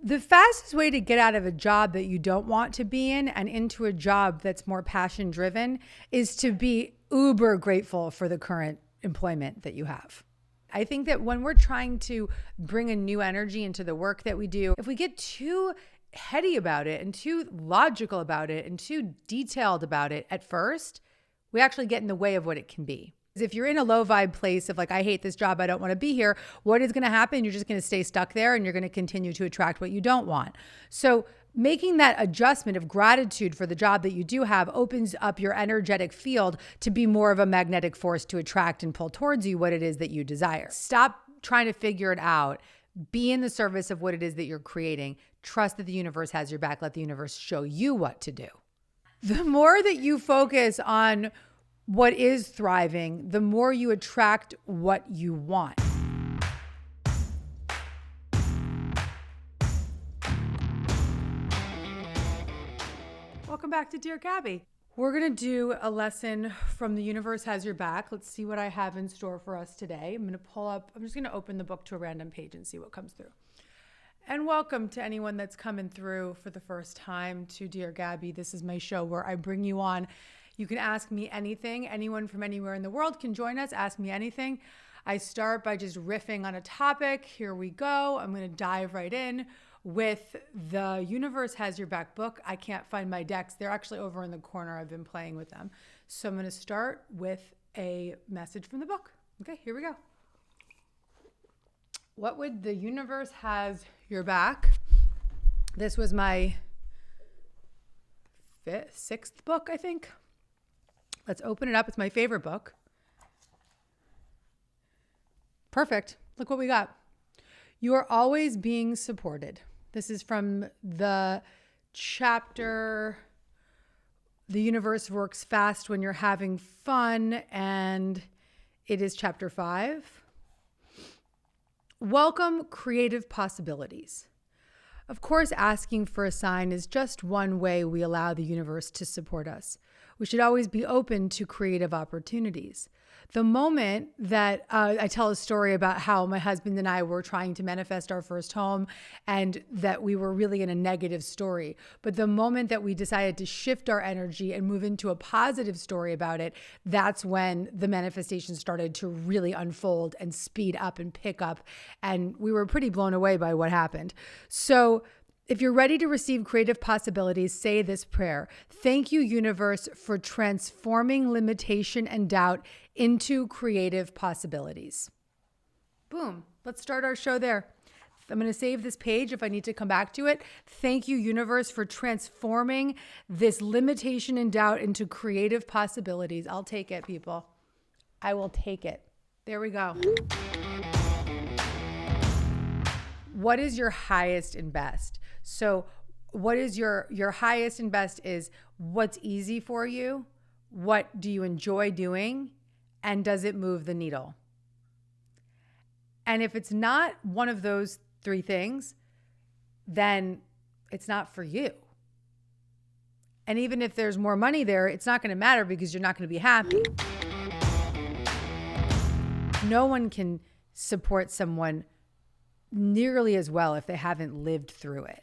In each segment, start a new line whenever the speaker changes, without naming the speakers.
The fastest way to get out of a job that you don't want to be in and into a job that's more passion driven is to be uber grateful for the current employment that you have. I think that when we're trying to bring a new energy into the work that we do, if we get too heady about it and too logical about it and too detailed about it at first, we actually get in the way of what it can be. If you're in a low vibe place of like, I hate this job, I don't want to be here, what is going to happen? You're just going to stay stuck there and you're going to continue to attract what you don't want. So making that adjustment of gratitude for the job that you do have opens up your energetic field to be more of a magnetic force to attract and pull towards you what it is that you desire. Stop trying to figure it out. Be in the service of what it is that you're creating. Trust that the universe has your back. Let the universe show you what to do. The more that you focus on what is thriving, the more you attract what you want. Welcome back to Dear Gabby. We're going to do a lesson from The Universe Has Your Back. Let's see what I have in store for us today. I'm just going to open the book to a random page and see what comes through. And welcome to anyone that's coming through for the first time to Dear Gabby. This is my show where I bring you on. You can ask me anything. Anyone from anywhere in the world can join us. Ask me anything. I start by just riffing on a topic. Here we go. I'm going to dive right in with The Universe Has Your Back book. I can't find my decks. They're actually over in the corner. I've been playing with them. So I'm going to start with a message from the book. Okay, here we go. What would The Universe Has Your Back? This was my sixth book, I think. Let's open it up. It's my favorite book. Perfect. Look what we got. You are always being supported. This is from the chapter, The Universe Works Fast When You're Having Fun, and it is chapter 5. Welcome, creative possibilities. Of course, asking for a sign is just one way we allow the universe to support us. We should always be open to creative opportunities. The moment that I tell a story about how my husband and I were trying to manifest our first home and that we were really in a negative story. But the moment that we decided to shift our energy and move into a positive story about it, that's when the manifestation started to really unfold and speed up and pick up. And we were pretty blown away by what happened. So if you're ready to receive creative possibilities, say this prayer. Thank you, universe, for transforming limitation and doubt into creative possibilities. Boom. Let's start our show there. I'm going to save this page if I need to come back to it. Thank you, universe, for transforming this limitation and doubt into creative possibilities. I'll take it, people. I will take it. There we go. What is your highest and best? So what is your highest and best is what's easy for you? What do you enjoy doing? And does it move the needle? And if it's not one of those three things, then it's not for you. And even if there's more money there, it's not going to matter because you're not going to be happy. No one can support someone nearly as well if they haven't lived through it.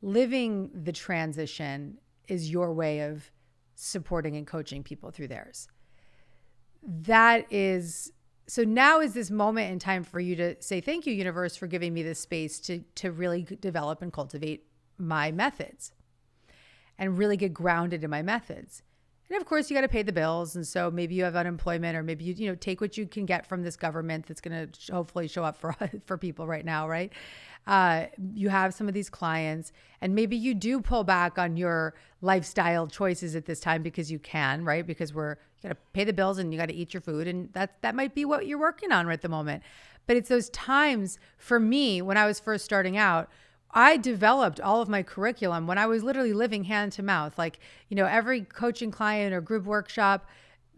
Living the transition is your way of supporting and coaching people through theirs. So now is this moment in time for you to say, thank you, universe, for giving me this space to really develop and cultivate my methods and really get grounded in my methods. And of course, you got to pay the bills. And so maybe you have unemployment, or maybe you take what you can get from this government that's going to hopefully show up for people right now, right? You have some of these clients, and maybe you do pull back on your lifestyle choices at this time because you can, right? Because you got to pay the bills and you got to eat your food, and that might be what you're working on right at the moment. But it's those times for me when I was first starting out. I developed all of my curriculum when I was literally living hand to mouth. Like, every coaching client or group workshop,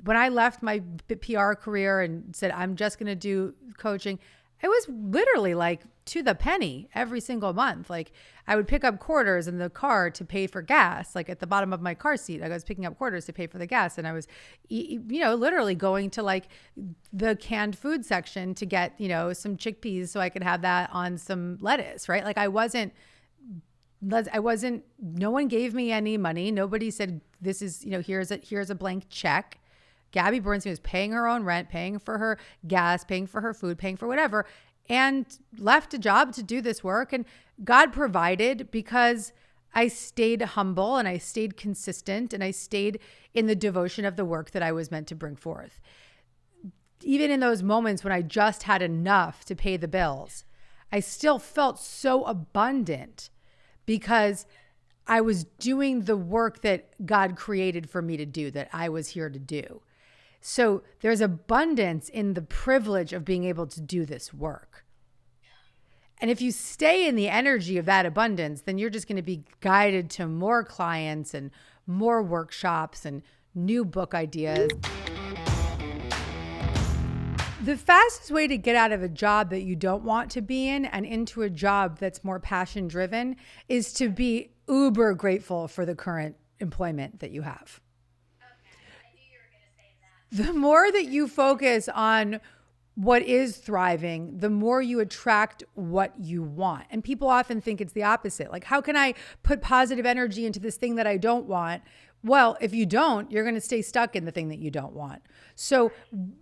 when I left my PR career and said, I'm just going to do coaching, It was literally like to the penny every single month. Like I would pick up quarters in the car to pay for gas, like at the bottom of my car seat. I was picking up quarters to pay for the gas. And I was, literally going to like the canned food section to get, some chickpeas so I could have that on some lettuce, right? Like no one gave me any money. Nobody said, this is, here's a blank check. Gabby Bernstein was paying her own rent, paying for her gas, paying for her food, paying for whatever, and left a job to do this work. And God provided because I stayed humble and I stayed consistent and I stayed in the devotion of the work that I was meant to bring forth. Even in those moments when I just had enough to pay the bills, I still felt so abundant because I was doing the work that God created for me to do, that I was here to do. So there's abundance in the privilege of being able to do this work. And if you stay in the energy of that abundance, then you're just going to be guided to more clients and more workshops and new book ideas. The fastest way to get out of a job that you don't want to be in and into a job that's more passion driven is to be uber grateful for the current employment that you have. The more that you focus on what is thriving, the more you attract what you want. And people often think it's the opposite. Like, how can I put positive energy into this thing that I don't want? Well, if you don't, you're going to stay stuck in the thing that you don't want. So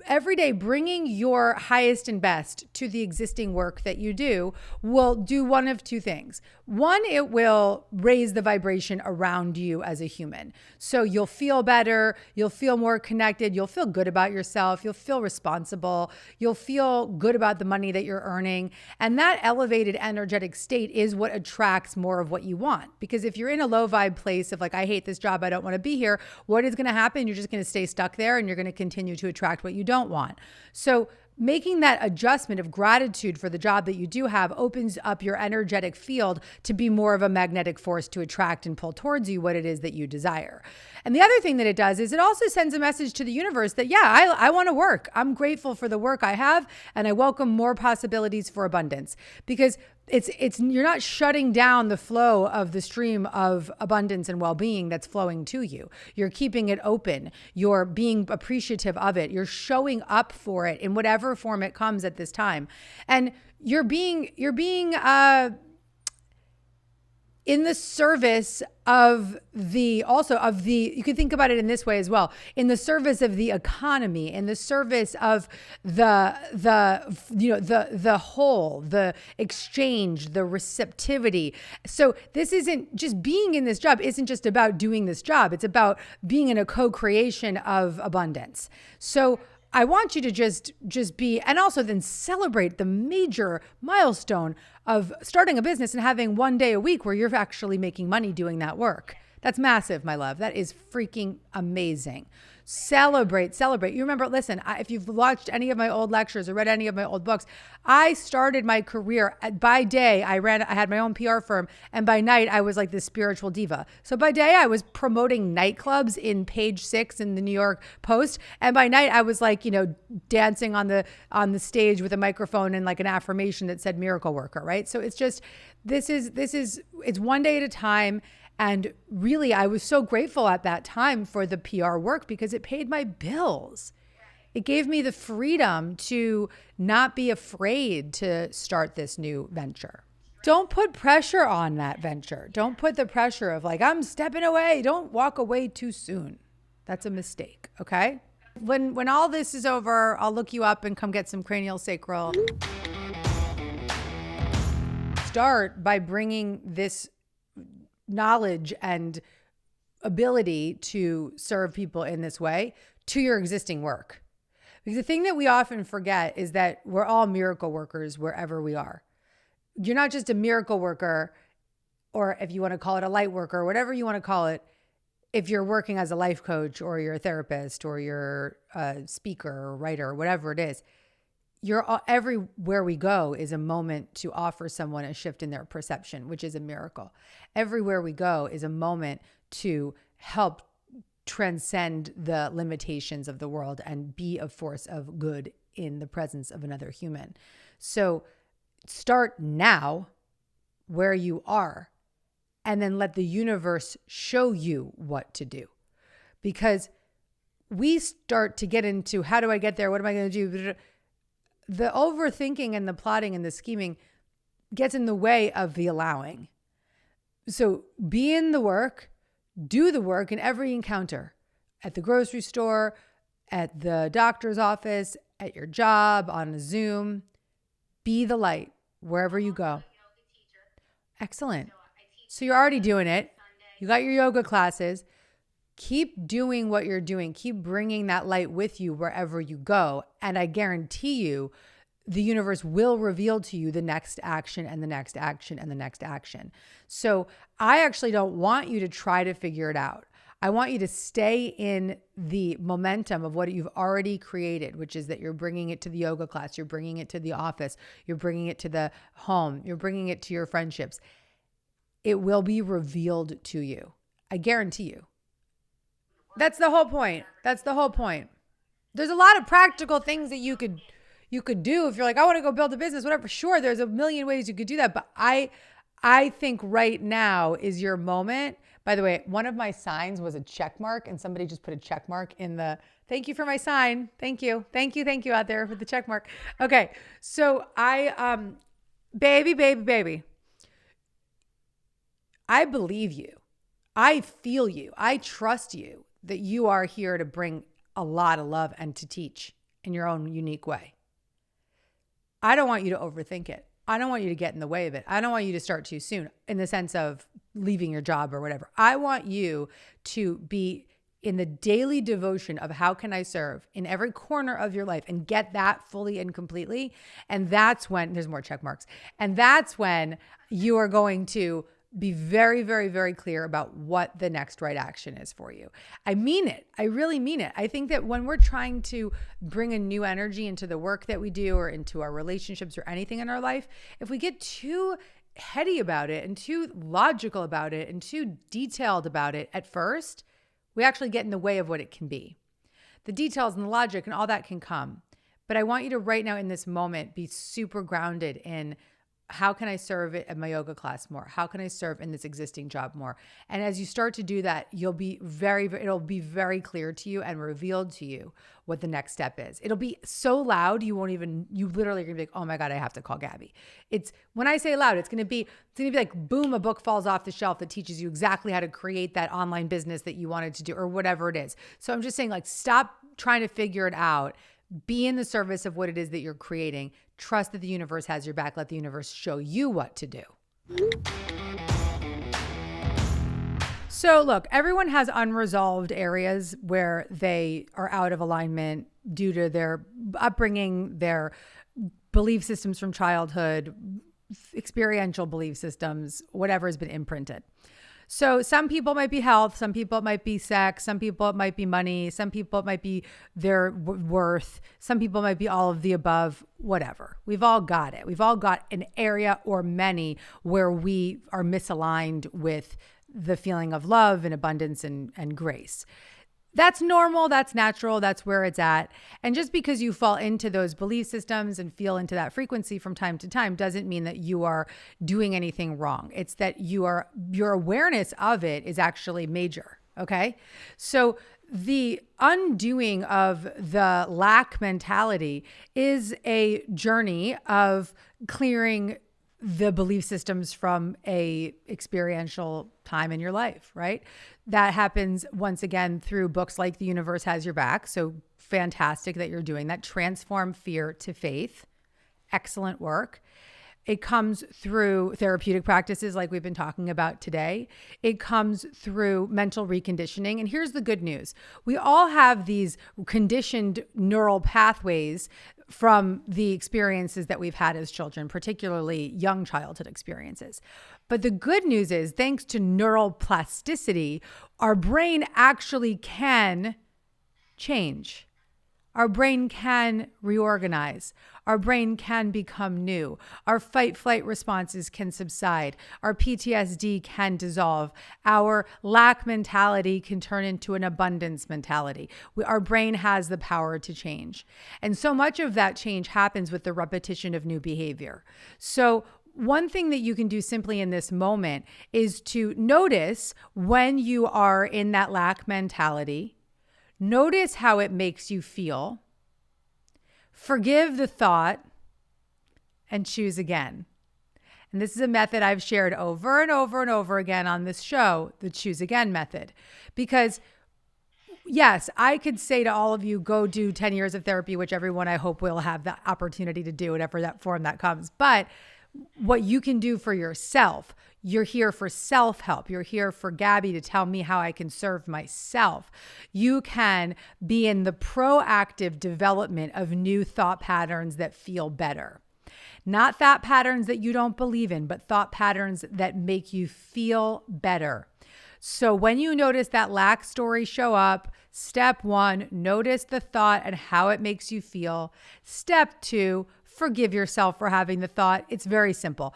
every day, bringing your highest and best to the existing work that you do will do one of two things. One, it will raise the vibration around you as a human. So you'll feel better, you'll feel more connected, you'll feel good about yourself, you'll feel responsible, you'll feel good about the money that you're earning. And that elevated energetic state is what attracts more of what you want. Because if you're in a low vibe place of like, I hate this job, I don't want to be here, what is going to happen? You're just going to stay stuck there and you're going to continue to attract what you don't want. So making that adjustment of gratitude for the job that you do have opens up your energetic field to be more of a magnetic force to attract and pull towards you what it is that you desire. And the other thing that it does is it also sends a message to the universe that, yeah, I want to work. I'm grateful for the work I have, and I welcome more possibilities for abundance, because you're not shutting down the flow of the stream of abundance and well-being that's flowing to you. You're keeping it open. You're being appreciative of it. You're showing up for it in whatever form it comes at this time. And you're being in the service of you can think about it in this way as well, in the service of the economy, in the service of the whole, the exchange, the receptivity. So this isn't just being in this job, isn't just about doing this job. It's about being in a co-creation of abundance. So I want you to just be, and also then celebrate the major milestone of starting a business and having one day a week where you're actually making money doing that work. That's massive, my love. That is freaking amazing. Celebrate. You remember, listen, if you've watched any of my old lectures or read any of my old books, I started my career by day. I had my own PR firm, and by night I was like this spiritual diva. So by day I was promoting nightclubs in Page 6 in the New York Post, and by night I was like, dancing on the stage with a microphone and like an affirmation that said miracle worker, right? So it's just it's one day at a time. And really, I was so grateful at that time for the PR work because it paid my bills. It gave me the freedom to not be afraid to start this new venture. Don't put pressure on that venture. Don't put the pressure of like, I'm stepping away. Don't walk away too soon. That's a mistake, okay? When all this is over, I'll look you up and come get some cranial sacral. Start by bringing this knowledge and ability to serve people in this way to your existing work. Because the thing that we often forget is that we're all miracle workers wherever we are. You're not just a miracle worker, or if you want to call it a light worker, whatever you want to call it, if you're working as a life coach or you're a therapist or you're a speaker or writer or whatever it is. Everywhere we go is a moment to offer someone a shift in their perception, which is a miracle. Everywhere we go is a moment to help transcend the limitations of the world and be a force of good in the presence of another human. So start now where you are, and then let the universe show you what to do. Because we start to get into, how do I get there? What am I going to do? The overthinking and the plotting and the scheming gets in the way of the allowing. So be in the work, do the work in every encounter, at the grocery store, at the doctor's office, at your job, on a Zoom. Be the light wherever you go. Excellent. So you're already doing it. You got your yoga classes. Keep doing what you're doing. Keep bringing that light with you wherever you go. And I guarantee you, the universe will reveal to you the next action and the next action and the next action. So I actually don't want you to try to figure it out. I want you to stay in the momentum of what you've already created, which is that you're bringing it to the yoga class, you're bringing it to the office, you're bringing it to the home, you're bringing it to your friendships. It will be revealed to you. I guarantee you. That's the whole point. That's the whole point. There's a lot of practical things that you could do if you're like, I want to go build a business, whatever. Sure, there's a million ways you could do that. But I think right now is your moment. By the way, one of my signs was a check mark, and somebody just put a check mark in the, thank you for my sign. Thank you out there with the check mark. Okay. So baby, I believe you. I feel you. I trust you that you are here to bring a lot of love and to teach in your own unique way. I don't want you to overthink it. I don't want you to get in the way of it. I don't want you to start too soon in the sense of leaving your job or whatever. I want you to be in the daily devotion of how can I serve in every corner of your life and get that fully and completely. And that's when there's more check marks. And that's when you are going to be very, very, very clear about what the next right action is for you. I mean it. I really mean it. I think that when we're trying to bring a new energy into the work that we do or into our relationships or anything in our life, if we get too heady about it and too logical about it and too detailed about it at first, we actually get in the way of what it can be. The details and the logic and all that can come. But I want you to right now in this moment be super grounded in, how can I serve it at my yoga class more? How can I serve in this existing job more? And as you start to do that, it'll be very clear to you and revealed to you what the next step is. It'll be so loud, you literally are gonna be like, oh my God, I have to call Gabby. It's, when I say loud, it's gonna be like, boom, a book falls off the shelf that teaches you exactly how to create that online business that you wanted to do or whatever it is. So I'm just saying, like, stop trying to figure it out. Be in the service of what it is that you're creating. Trust that the universe has your back. Let the universe show you what to do. So look, everyone has unresolved areas where they are out of alignment due to their upbringing, their belief systems from childhood, experiential belief systems, whatever has been imprinted. So some people might be health, some people it might be sex, some people it might be money, some people it might be their worth, some people it might be all of the above, whatever. We've all got it. We've all got an area or many where we are misaligned with the feeling of love and abundance and grace. That's normal. That's natural. That's where it's at. And just because you fall into those belief systems and feel into that frequency from time to time doesn't mean that you are doing anything wrong. It's that your awareness of it is actually major. Okay. So the undoing of the lack mentality is a journey of clearing the belief systems from a experiential time in your life, right? That happens once again through books like The Universe Has Your Back. So fantastic that you're doing that. Transform fear to faith. Excellent work. It comes through therapeutic practices like we've been talking about today. It comes through mental reconditioning. And here's the good news. We all have these conditioned neural pathways from the experiences that we've had as children, particularly young childhood experiences. But the good news is, thanks to neural plasticity, our brain actually can change. Our brain can reorganize. Our brain can become new. Our fight-flight responses can subside. Our PTSD can dissolve. Our lack mentality can turn into an abundance mentality. Our brain has the power to change. And so much of that change happens with the repetition of new behavior. So one thing that you can do simply in this moment is to notice when you are in that lack mentality. Notice how it makes you feel. Forgive the thought and choose again. And this is a method I've shared over and over and over again on this show, the choose again method. Because yes, I could say to all of you, go do 10 years of therapy, which everyone I hope will have the opportunity to do, whatever that form that comes. But what you can do for yourself, you're here for self-help. You're here for Gabby to tell me how I can serve myself. You can be in the proactive development of new thought patterns that feel better. Not thought patterns that you don't believe in, but thought patterns that make you feel better. So when you notice that lack story show up, step 1, notice the thought and how it makes you feel. Step 2, forgive yourself for having the thought. It's very simple.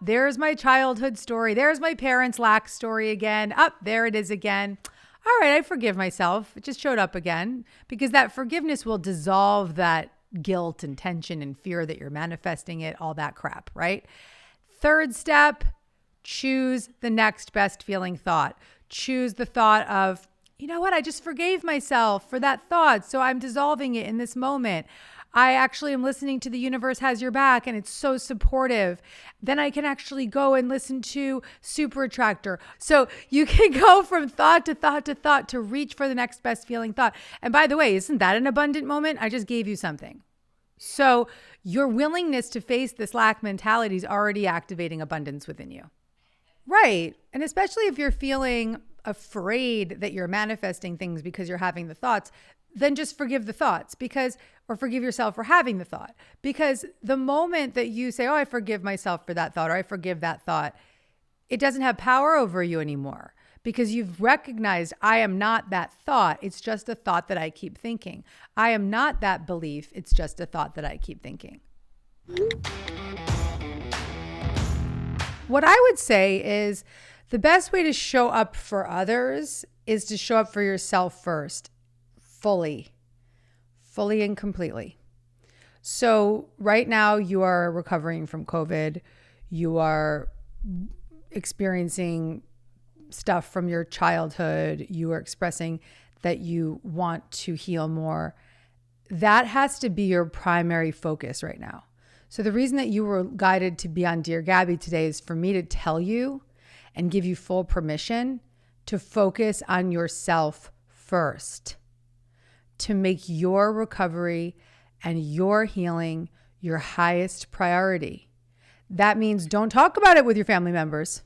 There's my childhood story. There's my parents' lack story again. There it is again. All right, I forgive myself. It just showed up again, because that forgiveness will dissolve that guilt and tension and fear that you're manifesting it, all that crap, right? Third step, choose the next best feeling thought. Choose the thought of, you know what? I just forgave myself for that thought. So I'm dissolving it in this moment. I actually am listening to The Universe Has Your Back, and it's so supportive. Then I can actually go and listen to Super Attractor. So you can go from thought to thought to thought to reach for the next best feeling thought. And by the way, isn't that an abundant moment? I just gave you something. So your willingness to face this lack mentality is already activating abundance within you. Right. And especially if you're feeling afraid that you're manifesting things because you're having the thoughts, then just forgive the thoughts, or forgive yourself for having the thought. Because the moment that you say, oh, I forgive myself for that thought, or I forgive that thought, it doesn't have power over you anymore, because you've recognized, I am not that thought. It's just a thought that I keep thinking. I am not that belief. It's just a thought that I keep thinking. What I would say is the best way to show up for others is to show up for yourself first. Fully and completely. So right now you are recovering from COVID. You are experiencing stuff from your childhood. You are expressing that you want to heal more. That has to be your primary focus right now. So the reason that you were guided to be on Dear Gabby today is for me to tell you and give you full permission to focus on yourself first, to make your recovery and your healing your highest priority. That means don't talk about it with your family members.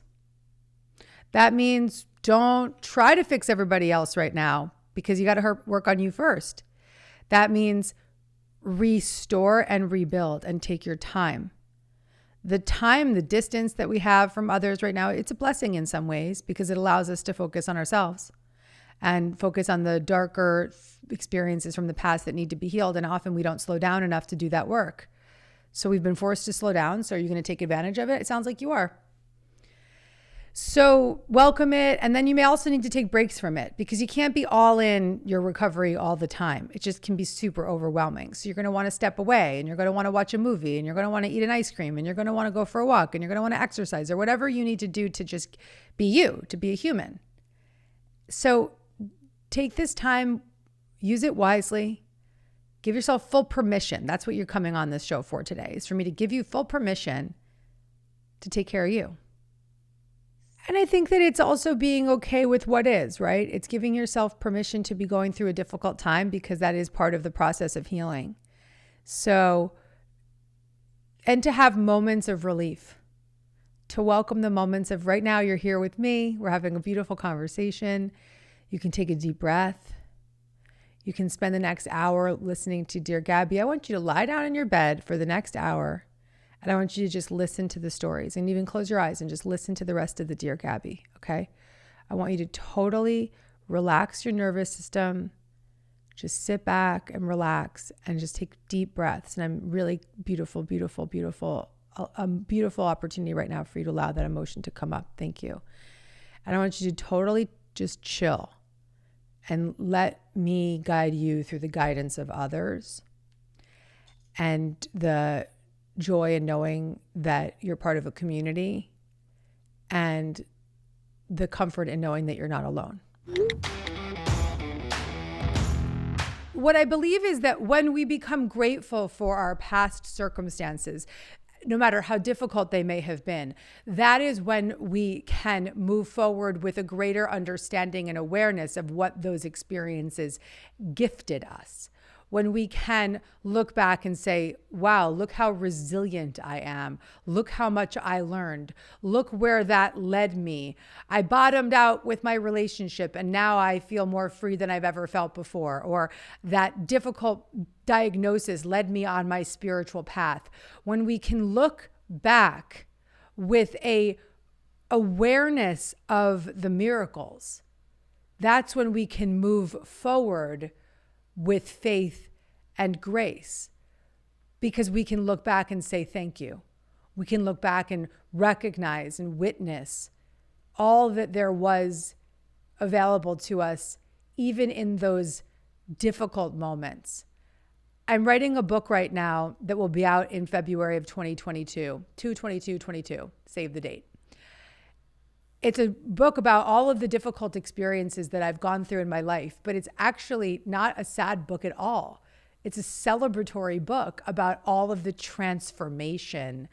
That means don't try to fix everybody else right now, because you got to work on you first. That means restore and rebuild and take your time. The time, the distance that we have from others right now, it's a blessing in some ways, because it allows us to focus on ourselves and focus on the darker experiences from the past that need to be healed. And often we don't slow down enough to do that work. So we've been forced to slow down. So are you going to take advantage of it? It sounds like you are. So welcome it. And then you may also need to take breaks from it, because you can't be all in your recovery all the time. It just can be super overwhelming. So you're going to want to step away, and you're going to want to watch a movie, and you're going to want to eat an ice cream, and you're going to want to go for a walk, and you're going to want to exercise, or whatever you need to do to just be you, to be a human. So take this time, use it wisely, give yourself full permission. That's what you're coming on this show for today, is for me to give you full permission to take care of you. And I think that it's also being okay with what is, right? It's giving yourself permission to be going through a difficult time, because that is part of the process of healing. So, and to have moments of relief, to welcome the moments of right now, you're here with me. We're having a beautiful conversation. You can take a deep breath. You can spend the next hour listening to Dear Gabby. I want you to lie down in your bed for the next hour, and I want you to just listen to the stories, and even close your eyes and just listen to the rest of the Dear Gabby, okay? I want you to totally relax your nervous system, Just sit back and relax and just take deep breaths. And I'm really beautiful opportunity right now for you to allow that emotion to come up. Thank you. And I want you to totally just chill and let me guide you through the guidance of others and the joy in knowing that you're part of a community and the comfort in knowing that you're not alone. What I believe is that when we become grateful for our past circumstances, no matter how difficult they may have been, that is when we can move forward with a greater understanding and awareness of what those experiences gifted us. When we can look back and say, wow, look how resilient I am. Look how much I learned. Look where that led me. I bottomed out with my relationship and now I feel more free than I've ever felt before. Or that difficult diagnosis led me on my spiritual path. When we can look back with a awareness of the miracles, that's when we can move forward with faith and grace, because we can look back and say thank you. We can look back and recognize and witness all that there was available to us, even in those difficult moments. I'm writing a book right now that will be out in February of 2022, 2/22/22, save the date. It's a book about all of the difficult experiences that I've gone through in my life, but it's actually not a sad book at all. It's a celebratory book about all of the transformation,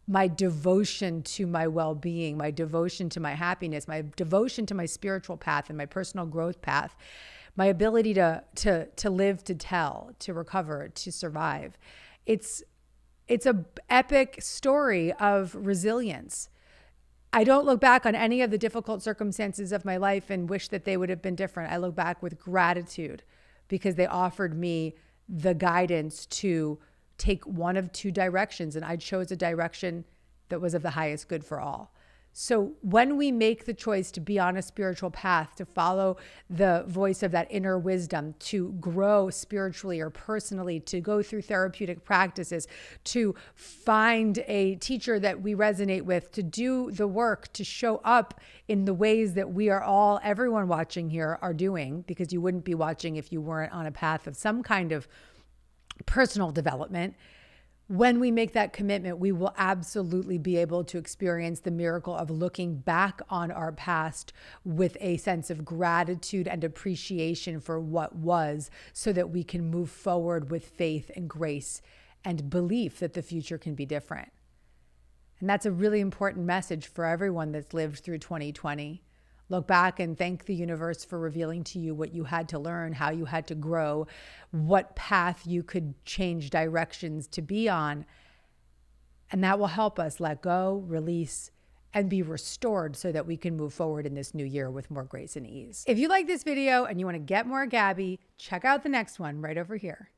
my devotion to my well-being, my devotion to my happiness, my devotion to my spiritual path and my personal growth path, my ability to live, to tell, to recover, to survive. It's a epic story of resilience. I don't look back on any of the difficult circumstances of my life and wish that they would have been different. I look back with gratitude because they offered me the guidance to take one of two directions, and I chose a direction that was of the highest good for all. So when we make the choice to be on a spiritual path, to follow the voice of that inner wisdom, to grow spiritually or personally, to go through therapeutic practices, to find a teacher that we resonate with, to do the work, to show up in the ways that we are all, everyone watching here are doing, because you wouldn't be watching if you weren't on a path of some kind of personal development. When we make that commitment, we will absolutely be able to experience the miracle of looking back on our past with a sense of gratitude and appreciation for what was, so that we can move forward with faith and grace and belief that the future can be different. And that's a really important message for everyone that's lived through 2020. Look back and thank the universe for revealing to you what you had to learn, how you had to grow, what path you could change directions to be on. And that will help us let go, release, and be restored so that we can move forward in this new year with more grace and ease. If you like this video and you want to get more Gabby, check out the next one right over here.